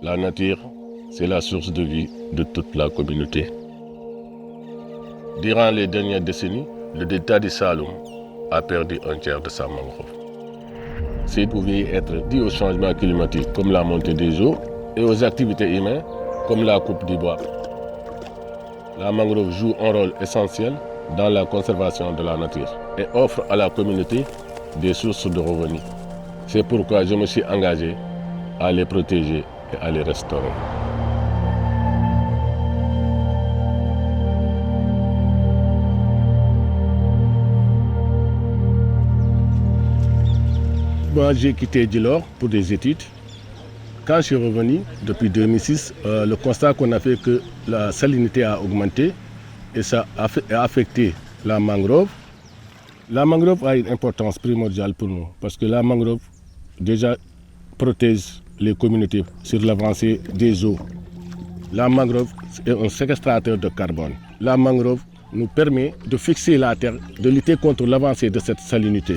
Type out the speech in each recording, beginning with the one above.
La nature, c'est la source de vie de toute la communauté. Durant les dernières décennies, le delta du Saloum a perdu un tiers de sa mangrove. C'est pouvait être dû au changement climatique comme la montée des eaux et aux activités humaines comme la coupe du bois. La mangrove joue un rôle essentiel dans la conservation de la nature et offre à la communauté des sources de revenus. C'est pourquoi je me suis engagé à les protéger et à les restaurer. Moi, j'ai quitté Djilor pour des études. Quand je suis revenu, depuis 2006, le constat qu'on a fait que la salinité a augmenté et ça a affecté la mangrove. La mangrove a une importance primordiale pour nous parce que la mangrove déjà protège les communautés sur l'avancée des eaux. La mangrove est un séquestrateur de carbone. La mangrove nous permet de fixer la terre, de lutter contre l'avancée de cette salinité.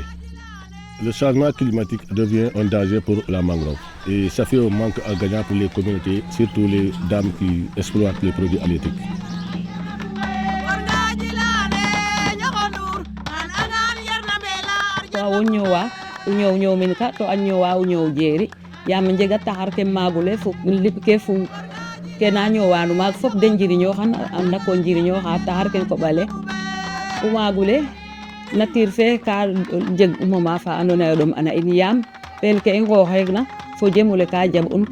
Le changement climatique devient un danger pour la mangrove et ça fait un manque à gagnant pour les communautés, surtout les dames qui exploitent les produits halieutiques. ñëw min ka to an ñëwa ñëw jeeri yam njega taxar ke magule fu lip ke fu ke na ñëwanu mag fop de njiriño xan anda ko njiriño xa taxar ke ko bale u magule nature fe ka jeg moment fa andona ye ɗom ana in yaam pel ke i ngooxeeg na fo jemule ka jab un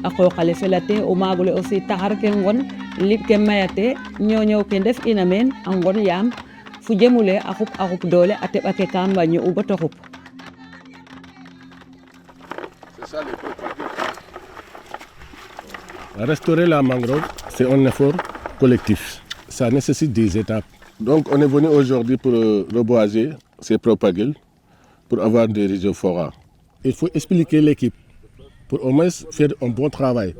a qooqale felate o magule aussi taxar ke ngon lip ke mayate ñooñoow ke ndef ina meen a ngon yaam fu jemule a xup doole a teɓa ke ka mbañu u bata xup. Restaurer la mangrove, c'est un effort collectif. Ça nécessite des étapes. Donc on est venu aujourd'hui pour reboiser ces propagules pour avoir des rhizophora. Il faut expliquer l'équipe pour au moins faire un bon travail.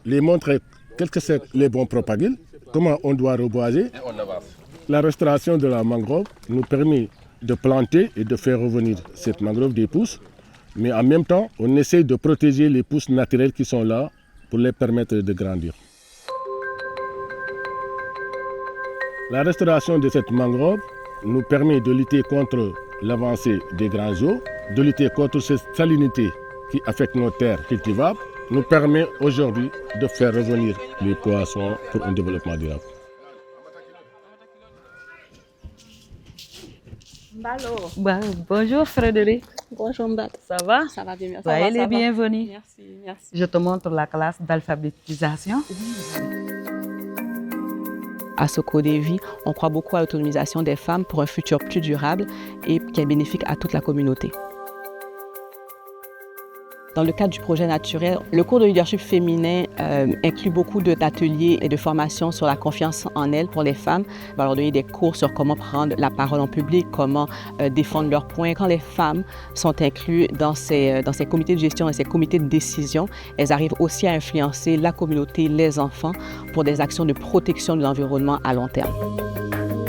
Les montrer qu'est-ce que c'est les bons propagules, comment on doit reboiser. Et on avance. La restauration de la mangrove nous permet de planter et de faire revenir cette mangrove des pousses. Mais en même temps, on essaie de protéger les pousses naturelles qui sont là pour les permettre de grandir. La restauration de cette mangrove nous permet de lutter contre l'avancée des grands eaux, de lutter contre cette salinité qui affecte nos terres cultivables, nous permet aujourd'hui de faire revenir les poissons pour un développement durable. Bonjour Frédéric. Bonjour Mbak. Ça va? Ça va bien, merci. Soyez les bienvenus. Merci. Je te montre la classe d'alphabétisation. À Socodévi, on croit beaucoup à l'autonomisation des femmes pour un futur plus durable et qui est bénéfique à toute la communauté. Dans le cadre du projet naturel, le cours de leadership féminin inclut beaucoup d'ateliers et de formations sur la confiance en elles pour les femmes. On va leur donner des cours sur comment prendre la parole en public, comment défendre leurs points. Quand les femmes sont incluses dans ces comités de gestion et ces comités de décision, elles arrivent aussi à influencer la communauté, les enfants, pour des actions de protection de l'environnement à long terme.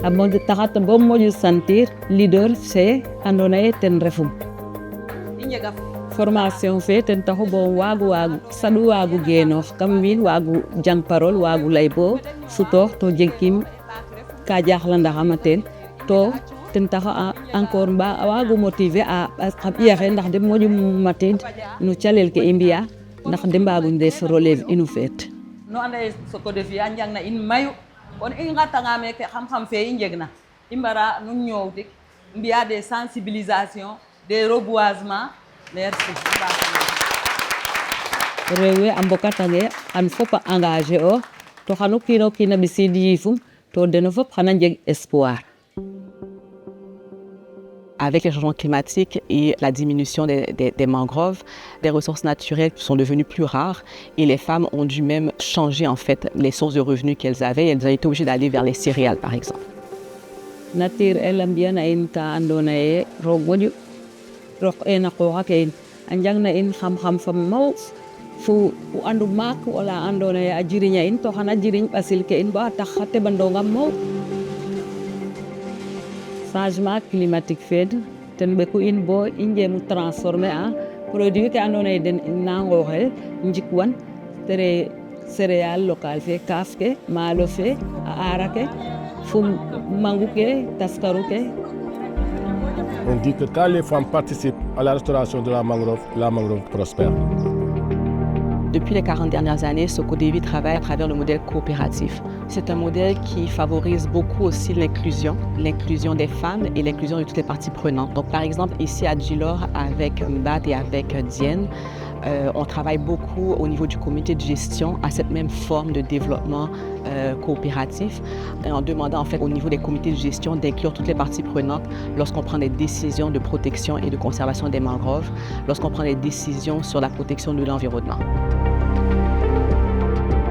Amon taxat bo moƴu sentir leader fe andona ye ten refum formation fe ten taxu bo waagu saɗu waagu genoox kam wiin waagu jang parole waagu lay bo sutoox to jegkim ka jaxlandaxama teen to ten taxu encore waagu motiver a xa ɓiya xe ndax de moƴu matiid no calel ke i mbiya ndax de mbaagu ndef relève inu feet no anda ye Socodévi a njangna in mayu kon i ngatanga meke xam-xam fe i njegna i mbara nu ñoow dik mbiya des sensibilisation des reboisement. Merci. Rewe a mbokatange xan fop a engagé o to xanu kiino kiin a ɓisiid yiifum to deno fop xana njeg espoir. Avec le changement climatique et la diminution des mangroves, des ressources naturelles sont devenues plus rares et les femmes ont dû même changer en fait les sources de revenus qu'elles avaient. Elles ont été obligées d'aller vers les céréales par exemple. Nature ela mbi'ana in ka andoona ye roog moƴu roq ena qoox ake in a njangna in xam-xam fa maw fu andu maak wala andoona ye a jiriña in to xana jiriñ ɓasil ke in ba a tax xa teɓandong a maw. Changement climatique fe ten ɓeku in bo i njemu transformer a produit ke andoona ye den na nqooxel njikwan tere céréales locales fe kaaf ke maalo fe a aara ke fo mangu ke taskaru ke. On dit que quand les femmes participent à la restauration de la mangrove prospère. Depuis les 40 dernières années, Socodévi travaille à travers le modèle coopératif. C'est un modèle qui favorise beaucoup aussi l'inclusion des femmes et l'inclusion de toutes les parties prenantes. Donc, par exemple, ici à Djilor, avec Mbat et avec Dienne, on travaille beaucoup au niveau du comité de gestion à cette même forme de développement coopératif, en demandant en fait au niveau des comités de gestion d'inclure toutes les parties prenantes lorsqu'on prend des décisions de protection et de conservation des mangroves, lorsqu'on prend des décisions sur la protection de l'environnement.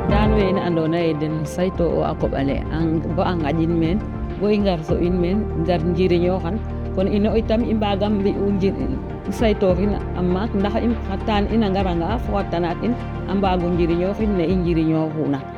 Daan we ina andoona yee den saytoo'o a koƥ ale bo a ngaƴin meen bo i ngarso'in meen ngar njiriñooxan kon ino itam i mbaaga mbi'u saytooxin a maak ndax xa taan in a ngaranga fo xa tana't in a mbaago njiriñooxin ne i njiriñooxuna.